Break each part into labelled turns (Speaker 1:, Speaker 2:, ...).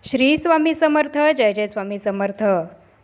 Speaker 1: श्री स्वामी समर्थ. जय जय स्वामी समर्थ.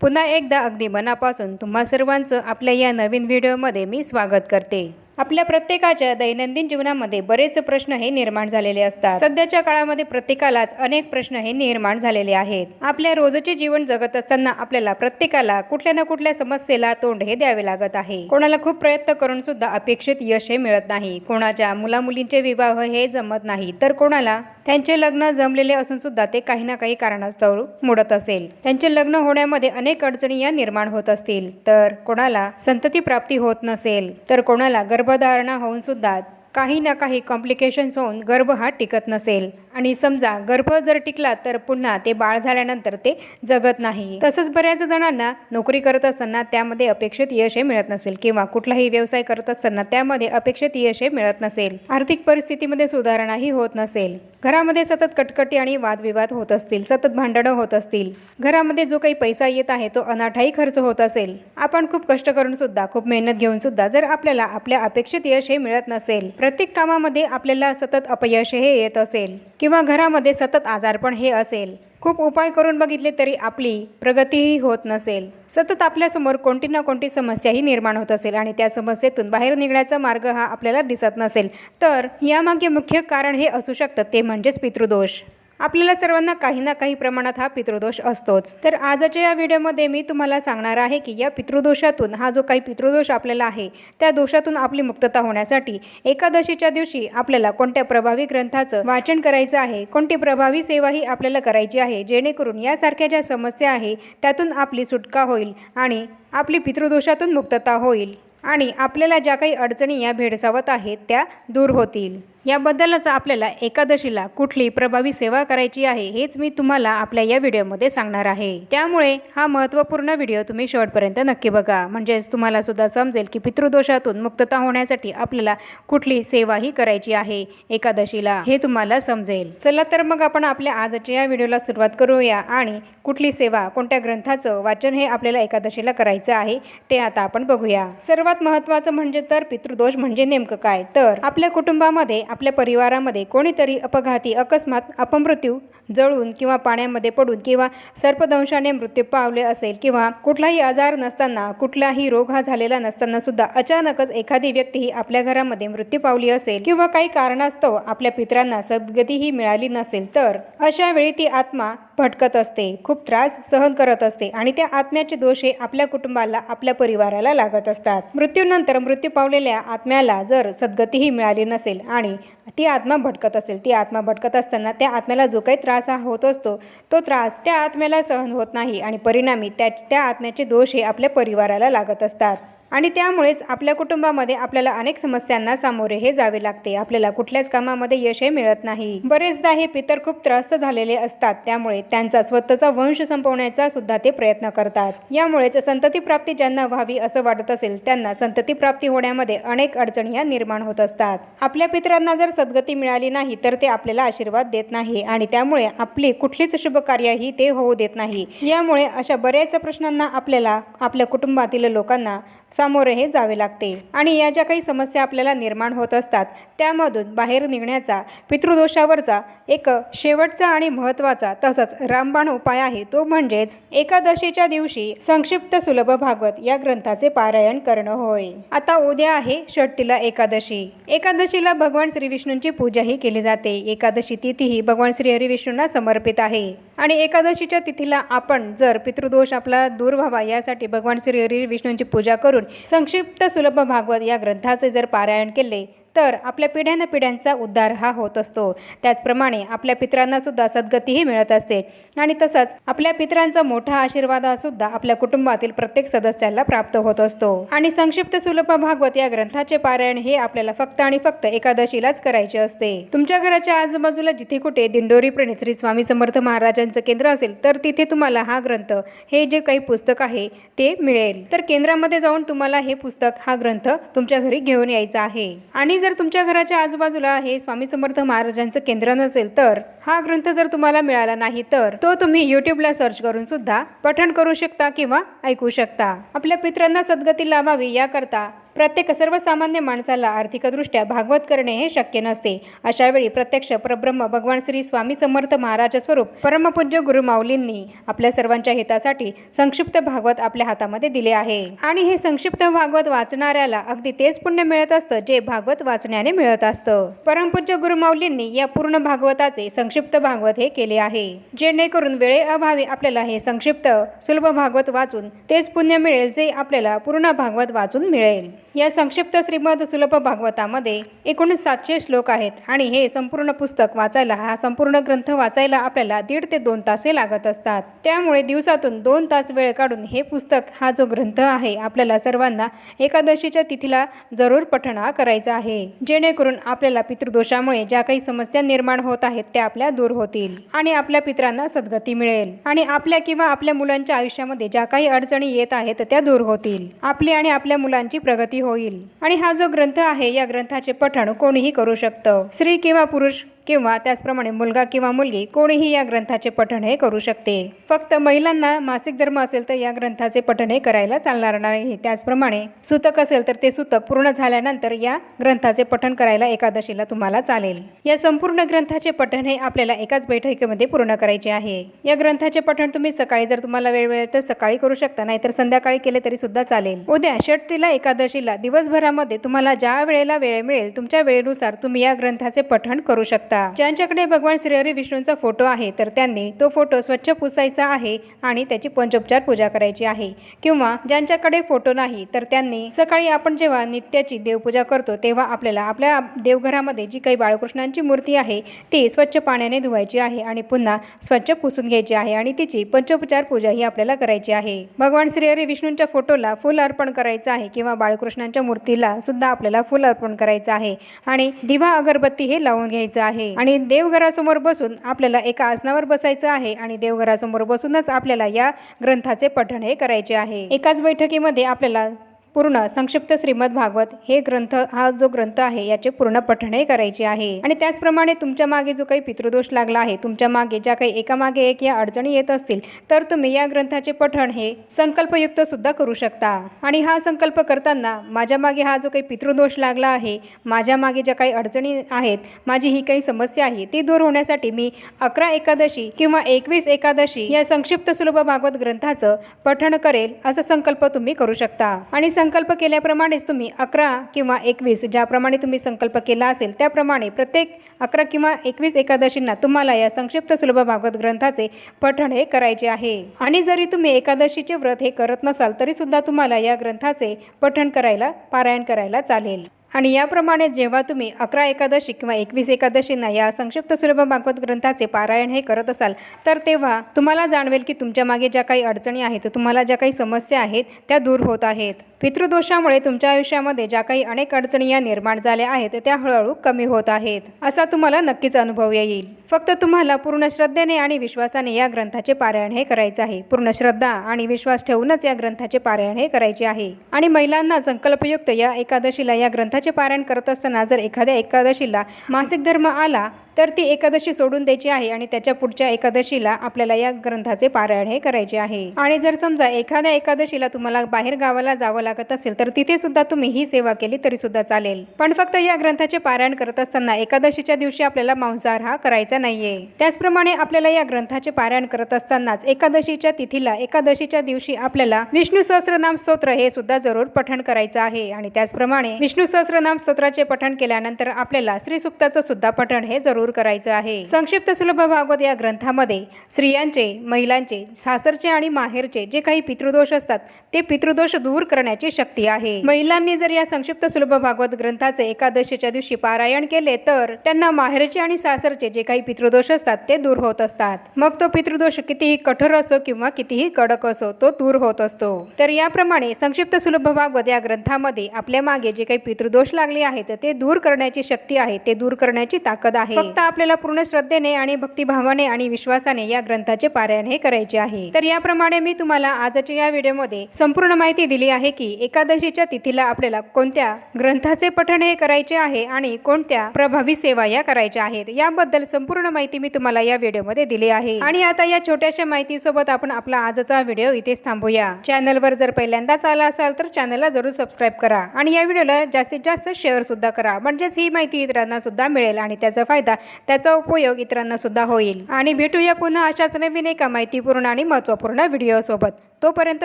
Speaker 1: पुन्हा एकदा अगदी मनापासून तुम्हा सर्वांचं आपल्या या नवीन व्हिडिओमध्ये मी स्वागत करते. आपल्या प्रत्येकाच्या दैनंदिन जीवनामध्ये बरेच प्रश्न हे निर्माण झालेले असतात. सध्याच्या काळामध्ये प्रत्येकालाच अनेक प्रश्न हे निर्माण झालेले आहेत. आपल्या रोजचे जीवन जगत असताना आपल्याला प्रत्येकाला कुठल्या ना कुठल्या समस्येला तोंड हे द्यावे लागत आहे. कोणाला खूप प्रयत्न करून सुद्धा अपेक्षित यश हे मिळत नाही. कोणाच्या मुलामुलींचे विवाह हे जमत नाही, तर कोणाला त्यांचे लग्न जमलेले असून सुद्धा ते काही ना काही कारणास्तव मोडत असेल. त्यांचे लग्न होण्यामध्ये अनेक अडचणी या निर्माण होत असतील, तर कोणाला संतती प्राप्ती होत नसेल, तर कोणाला गर्भधारणा होऊन सुद्धा काही ना काही कॉम्प्लिकेशन्स होऊन गर्भ हा टिकत नसेल, आणि समजा गर्भ जर टिकला तर पुन्हा ते बाळ झाल्यानंतर ते जगत नाही. तसंच बऱ्याच जणांना नोकरी करत असताना त्यामध्ये अपेक्षित यश हे मिळत नसेल, किंवा कुठलाही व्यवसाय करत असताना त्यामध्ये अपेक्षित यश हे मिळत नसेल. आर्थिक परिस्थितीमध्ये सुधारणाही होत नसेल. घरामध्ये सतत कटकटी आणि वादविवाद होत असतील, सतत भांडणं होत असतील. घरामध्ये जो काही पैसा येत आहे तो अनाठाई खर्च होत असेल. आपण खूप कष्ट करून सुद्धा, खूप मेहनत घेऊन सुद्धा जर आपल्याला आपल्या अपेक्षित यश हे मिळत नसेल, प्रत्येक कामामध्ये आपल्याला सतत अपयश हे येत असेल, किंवा घरामध्ये सतत आजारपण हे असेल, खूप उपाय करून बघितले तरी आपली प्रगतीही होत नसेल, सतत आपल्यासमोर कोणती ना कोणती समस्याही निर्माण होत असेल, आणि त्या समस्येतून बाहेर निघण्याचा मार्ग हा आपल्याला दिसत नसेल, तर यामागे मुख्य कारण हे असू शकतं, ते म्हणजेच पितृदोष. आपल्याला सर्वांना काही ना काही प्रमाणात हा पितृदोष असतोच. तर आजच्या या व्हिडिओमध्ये मी तुम्हाला सांगणार आहे की या पितृदोषातून, हा जो काही पितृदोष आपल्याला आहे त्या दोषातून आपली मुक्तता होण्यासाठी एकादशीच्या दिवशी आपल्याला कोणत्या प्रभावी ग्रंथाचं वाचन करायचं आहे, कोणती प्रभावी सेवा ही आपल्याला करायची आहे, जेणेकरून यासारख्या ज्या समस्या आहे त्यातून आपली सुटका होईल आणि आपली पितृदोषातून मुक्तता होईल, आणि आपल्याला ज्या काही अडचणी या भेडसावत आहेत त्या दूर होतील. याबद्दलच आपल्याला एकादशीला कुठली प्रभावी सेवा करायची आहे हेच मी तुम्हाला आपल्या या व्हिडिओमध्ये सांगणार आहे. त्यामुळे हा महत्त्वपूर्ण व्हिडिओ तुम्ही शेवटपर्यंत नक्की बघा, म्हणजेच तुम्हाला सुद्धा समजेल की पितृदोषातून मुक्तता होण्यासाठी आपल्याला कुठली सेवा ही करायची आहे एकादशीला, हे तुम्हाला समजेल. चला तर मग आपण आपल्या आजच्या या व्हिडिओला सुरुवात करूया, आणि कुठली सेवा, कोणत्या ग्रंथाचं वाचन हे आपल्याला एकादशीला करायचं आहे ते आता आपण बघूया. सर्वात महत्त्वाचं म्हणजे तर पितृदोष म्हणजे नेमकं काय, तर आपल्या कुटुंबामध्ये, आपल्या परिवारामध्ये कोणीतरी अपघाती, अकस्मात अपमृत्यू, जळून किंवा पाण्यामध्ये पडून किंवा सर्पदंशाने मृत्यू पावले असेल, किंवा कुठलाही आजार नसताना, कुठलाही रोग हा झालेला नसताना सुद्धा अचानकच एखादी व्यक्ती ही आपल्या घरामध्ये मृत्यू पावली असेल, किंवा काही कारणास्तव आपल्या पितरांना सद्गती ही मिळाली नसेल, तर अशा वेळी ती आत्मा भटकत असते, खूप त्रास सहन करत असते, आणि त्या आत्म्याचे दोष हे आपल्या कुटुंबाला, आपल्या परिवाराला लागत असतात. मृत्यूनंतर मृत्यू पावलेल्या आत्म्याला जर सद्गती ही मिळाली नसेल आणि ती आत्मा भटकत असेल, ती आत्मा भटकत असताना त्या आत्म्याला जो काही त्रास हा होत असतो तो त्रास त्या आत्म्याला सहन होत नाही, आणि परिणामी त्या आत्म्याचे दोष हे आपल्या परिवाराला लागत असतात, आणि त्यामुळेच आपल्या कुटुंबामध्ये आपल्याला अनेक समस्यांना सामोरे हे जावे लागते. आपल्याला कुठल्याच कामामध्ये यश हे मिळत नाही. बरेचदा हे पितर खूप त्रस्त झालेले असतात, त्यामुळे त्यांचा स्वतःचा वंश संपवण्याचा सुद्धा ते प्रयत्न करतात. यामुळेच संतती प्राप्ती ज्यांना व्हावी असं वाटत असेल त्यांना संतती प्राप्ती होण्यामध्ये अनेक अडचणी या निर्माण होत असतात. आपल्या पितरांना जर सद्गती मिळाली नाही तर ते आपल्याला आशीर्वाद देत नाही, आणि त्यामुळे आपली कुठलीच शुभ कार्य ही ते होऊ देत नाही. यामुळे अशा बऱ्याच प्रश्नांना आपल्याला, आपल्या कुटुंबातील लोकांना सामोरे हे जावे लागते, आणि या ज्या काही समस्या आपल्याला निर्माण होत असतात त्यामधून बाहेर निघण्याचा पितृदोषावरचा एक शेवटचा आणि महत्त्वाचा तसंच रामबाण उपाय आहे, तो म्हणजेच एकादशीच्या दिवशी संक्षिप्त सुलभ भागवत या ग्रंथाचे पारायण करणं होय. आता उद्या आहे षटतिला एकादशी. एकादशीला भगवान श्री विष्णूंची पूजाही केली जाते. एकादशी तिथी ही भगवान श्री हरिविष्णूंना समर्पित आहे, आणि एकादशीच्या तिथीला आपण जर पितृदोष आपला दूर व्हावा यासाठी भगवान श्री हरिविष्णूंची पूजा करून संक्षिप्त सुलभ भागवत या ग्रंथाचे जर पारायण केले तर आपल्या पिढ्यानपिढ्यांचा उद्धार हा होत असतो. त्याचप्रमाणे आपल्या पितरांना सुद्धा सद्गतीही मिळत असते, आणि तसंच आपल्या पितरांचा मोठा आशीर्वाद सुद्धा आपल्या कुटुंबातील प्रत्येक सदस्याला प्राप्त होत असतो. आणि संक्षिप्त सुलभ भागवत या ग्रंथाचे पारायण हे आपल्याला फक्त आणि फक्त एकादशीलाच करायचे असते. तुमच्या घराच्या आजूबाजूला जिथे कुठे दिंडोरी प्रणित श्री स्वामी समर्थ महाराजांचं केंद्र असेल तर तिथे तुम्हाला हा ग्रंथ, हे जे काही पुस्तक आहे ते मिळेल. तर केंद्रामध्ये जाऊन तुम्हाला हे पुस्तक, हा ग्रंथ तुमच्या घरी घेऊन यायचा आहे. आणि जर तुमच्या घराच्या आजूबाजूला हे स्वामी समर्थ महाराजांचं केंद्र नसेल तर हा ग्रंथ जर तुम्हाला मिळाला नाही तर तो तुम्ही यूट्यूबला सर्च करून सुद्धा पठण करू शकता किंवा ऐकू शकता. आपल्या पितरांना सद्गती लाभावी याकरता प्रत्येक सर्वसामान्य माणसाला आर्थिकदृष्ट्या भागवत करणे हे शक्य नसते. अशा वेळी प्रत्यक्ष परब्रह्म भगवान श्री स्वामी समर्थ महाराज स्वरूप परमपूज्य गुरु माऊलींनी आपल्या सर्वांच्या हितासाठी संक्षिप्त भागवत आपल्या हातामध्ये दिले आहे. आणि हे संक्षिप्त भागवत वाचणाऱ्याला अगदी तेच पुण्य मिळत असतं जे भागवत वाचण्याने मिळत असतं. परमपूज्य गुरु माऊलींनी या पूर्ण भागवताचे संक्षिप्त भागवत हे केले आहे, जेणेकरून वेळेअभावी आपल्याला हे संक्षिप्त सुलभ भागवत वाचून तेच पुण्य मिळेल जे आपल्याला पूर्ण भागवत वाचून मिळेल. या संक्षिप्त श्रीमद सुलभ भागवतामध्ये एकूण 700 श्लोक आहेत आणि हे संपूर्ण पुस्तक वाचायला, हा संपूर्ण ग्रंथ वाचायला आपल्याला 1.5 ते 2 तासे लागत असतात. त्यामुळे दिवसातून 2 तास वेळ काढून हे पुस्तक, हा जो ग्रंथ आहे, आपल्याला सर्वांना एकादशीच्या तिथीला जरूर पठण करायचा आहे, जेणेकरून आपल्याला पितृदोषामुळे ज्या काही समस्या निर्माण होत आहेत त्या आपल्या दूर होतील आणि आपल्या पितरांना सद्गती मिळेल आणि आपल्या किंवा आपल्या मुलांच्या आयुष्यामध्ये ज्या काही अडचणी येत आहेत त्या दूर होतील. आपली आणि आपल्या मुलांची प्रगती होईल. आणि हा जो ग्रंथ आहे, या ग्रंथाचे पठण कोणीही करू शकतं. स्त्री किंवा पुरुष किंवा त्याचप्रमाणे मुलगा किंवा मुलगी कोणीही या ग्रंथाचे पठण हे करू शकते. फक्त महिलांना मासिक धर्म असेल तर या ग्रंथाचे पठण हे करायला चालणार नाही. त्याचप्रमाणे सूतक असेल तर ते सूतक पूर्ण झाल्यानंतर या ग्रंथाचे पठण करायला एकादशीला तुम्हाला चालेल. या संपूर्ण ग्रंथाचे पठण हे आपल्याला एकाच बैठकीमध्ये पूर्ण करायचे आहे. या ग्रंथाचे पठण तुम्ही सकाळी, जर तुम्हाला वेळ मिळेल तर सकाळी करू शकता, नाहीतर संध्याकाळी केले तरी सुद्धा चालेल. उद्या षष्ठीला एकादशीला दिवसभरामध्ये तुम्हाला ज्या वेळेला वेळ मिळेल तुमच्या वेळेनुसार तुम्ही या ग्रंथाचे पठण करू शकता. ज्यांच्याकडे भगवान श्रीहरी विष्णूंचा फोटो आहे तर त्यांनी तो फोटो स्वच्छ पुसायचा आहे आणि त्याची पंचोपचार पूजा करायची आहे. किंवा ज्यांच्याकडे फोटो नाही तर त्यांनी सकाळी आपण जेव्हा नित्याची देवपूजा करतो तेव्हा आपल्याला आपल्या देवघरामध्ये जी काही बाळकृष्णांची मूर्ती आहे ती स्वच्छ पाण्याने धुवायची आहे आणि पुन्हा स्वच्छ पुसून घ्यायची आहे आणि तिची पंचोपचार पूजा ही आपल्याला करायची आहे. भगवान श्रीहरी विष्णूंच्या फोटोला फुल अर्पण करायचं आहे किंवा बाळकृष्णांच्या मूर्तीला सुद्धा आपल्याला फुल अर्पण करायचं आहे आणि दिवा अगरबत्ती हे लावून घ्यायचं आहे. आणि देवघरासमोर बसून आपल्याला एका आसनावर बसायचं आहे आणि देवघरासमोर बसूनच आपल्याला या ग्रंथाचे पठण हे करायचे आहे. एकाच बैठकीमध्ये आपल्याला पूर्ण संक्षिप्त श्रीमद भागवत हे ग्रंथ, हा जो ग्रंथ आहे याचे पूर्ण पठण करायचे आहे. आणि त्याचप्रमाणे तुमच्या मागे जो काही पितृदोष लागला आहे, तुमच्या मागे ज्या काही एकामागे एक या अडचणी येत असतील तर तुम्ही या ग्रंथाचे पठण हे संकल्पयुक्त सुद्धा करू शकता. आणि हा संकल्प करताना माझ्या मागे हा जो काही पितृदोष लागला आहे, माझ्या मागे ज्या काही अडचणी आहेत, माझी ही काही समस्या आहे ती दूर होण्यासाठी मी 11 एकादशी किंवा 21 एकादशी या संक्षिप्त सुलभ भागवत ग्रंथाचं पठण करेल असा संकल्प तुम्ही करू शकता. आणि संकल्प केल्याप्रमाणेच तुम्ही 11 किंवा 21 ज्याप्रमाणे तुम्ही संकल्प केला असेल त्याप्रमाणे प्रत्येक 11 किंवा 21 एकादशींना तुम्हाला या संक्षिप्त सुलभ भागवत ग्रंथाचे पठण हे करायचे आहे. आणि जरी तुम्ही एकादशीचे व्रत हे करत नसाल तरी सुद्धा तुम्हाला या ग्रंथाचे पठण करायला, पारायण करायला चालेल. आणि याप्रमाणे जेव्हा तुम्ही 11 एकादशी किंवा 21 एकादशींना या संक्षिप्त सुलभ भागवत ग्रंथाचे पारायण हे करत असाल तर तेव्हा तुम्हाला जाणवेल की तुमच्या मागे ज्या काही अडचणी आहेत, तुम्हाला ज्या काही समस्या आहेत त्या दूर होत आहेत. पितृदोषामुळे तुमच्या आयुष्यामध्ये ज्या काही अनेक अडचणी या निर्माण झाल्या आहेत त्या हळूहळू कमी होत आहेत, असा तुम्हाला नक्कीच अनुभव येईल. फक्त तुम्हाला पूर्ण श्रद्धेने आणि विश्वासाने या ग्रंथाचे पारायण हे करायचे आहे. पूर्ण श्रद्धा आणि विश्वास ठेवूनच या ग्रंथाचे पारायण हे करायचे आहे. आणि महिलांना संकल्पयुक्त या एकादशीला या ग्रंथाचे पारायण करत असताना जर एखाद्या एकादशीला मासिक धर्म आला तर ती एकादशी सोडून द्यायची आहे आणि त्याच्या पुढच्या एकादशीला आपल्याला या ग्रंथाचे पारायण हे करायचे आहे. आणि जर समजा एखाद्या एकादशीला तुम्हाला बाहेर गावाला जावं लागत असेल तर तिथे सुद्धा तुम्ही ही सेवा केली तरी सुद्धा चालेल. पण फक्त या ग्रंथाचे पारायण करत असताना एकादशीच्या दिवशी आपल्याला मांसाहार हा करायचा नाहीये. त्याचप्रमाणे आपल्याला या ग्रंथाचे पारायण करत असतानाच एकादशीच्या तिथीला, एकादशीच्या दिवशी आपल्याला विष्णू सहस्त्रनाम स्तोत्र हे सुद्धा जरूर पठण करायचं आहे. आणि त्याचप्रमाणे विष्णू सहस्त्रनाम स्तोत्राचे पठण केल्यानंतर आपल्याला श्री सूक्ताचं सुद्धा पठण हे जरूर करायचं आहे. संक्षिप्त सुलभ भागवत या ग्रंथामध्ये स्त्रियांचे, महिलांचे, सासरचे आणि माहेरचे जे काही पितृदोष असतात ते पितृदोष दूर करण्याची शक्ती आहे. महिलांनी जर या संक्षिप्त सुलभ भागवत ग्रंथाचे एकादशीच्या दिवशी पारायण केले तर त्यांना माहेरचे आणि सासरचे जे काही पितृदोष असतात ते दूर होत असतात. मग तो पितृदोष कितीही कठोर असो किंवा कितीही कडक असो तो दूर होत असतो. तर याप्रमाणे संक्षिप्त सुलभ भागवत या ग्रंथामध्ये आपल्या मागे जे काही पितृदोष लागले आहेत ते दूर करण्याची शक्ती आहे, ते दूर करण्याची ताकद आहे. फक्त आता आपल्याला पूर्ण श्रद्धेने आणि भक्तिभावाने आणि विश्वासाने या ग्रंथाचे पारायण हे करायचे आहे। तर याप्रमाणे मी तुम्हाला आजच्या या व्हिडिओमध्ये संपूर्ण माहिती दिली आहे की एकादशीच्या तिथीला आपल्याला कोणत्या ग्रंथाचे पठण हे करायचे आहे आणि कोणत्या प्रभावी सेवा या करायच्या आहेत, याबद्दल संपूर्ण माहिती मी तुम्हाला या व्हिडिओमध्ये दिली आहे। आणि आता या छोट्याशा माहिती सोबत आपण आपला आजचा व्हिडिओ इथेच थांबूया। चॅनलवर जर पहिल्यांदाच आला असाल तर चॅनलला जरूर सबस्क्राईब करा आणि या व्हिडिओला जास्तीत जास्त शेअर सुद्धा करा, म्हणजेच ही माहिती इतरांना सुद्धा मिळेल आणि त्याचा फायदा, त्याचा उपयोग इतरांना सुद्धा होईल। आणि भेटूया पुन्हा अशाच नवीन एका माहितीपूर्ण आणि महत्त्वपूर्ण व्हिडिओ सोबत। तोपर्यंत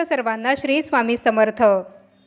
Speaker 1: सर्वांना श्री स्वामी समर्थ।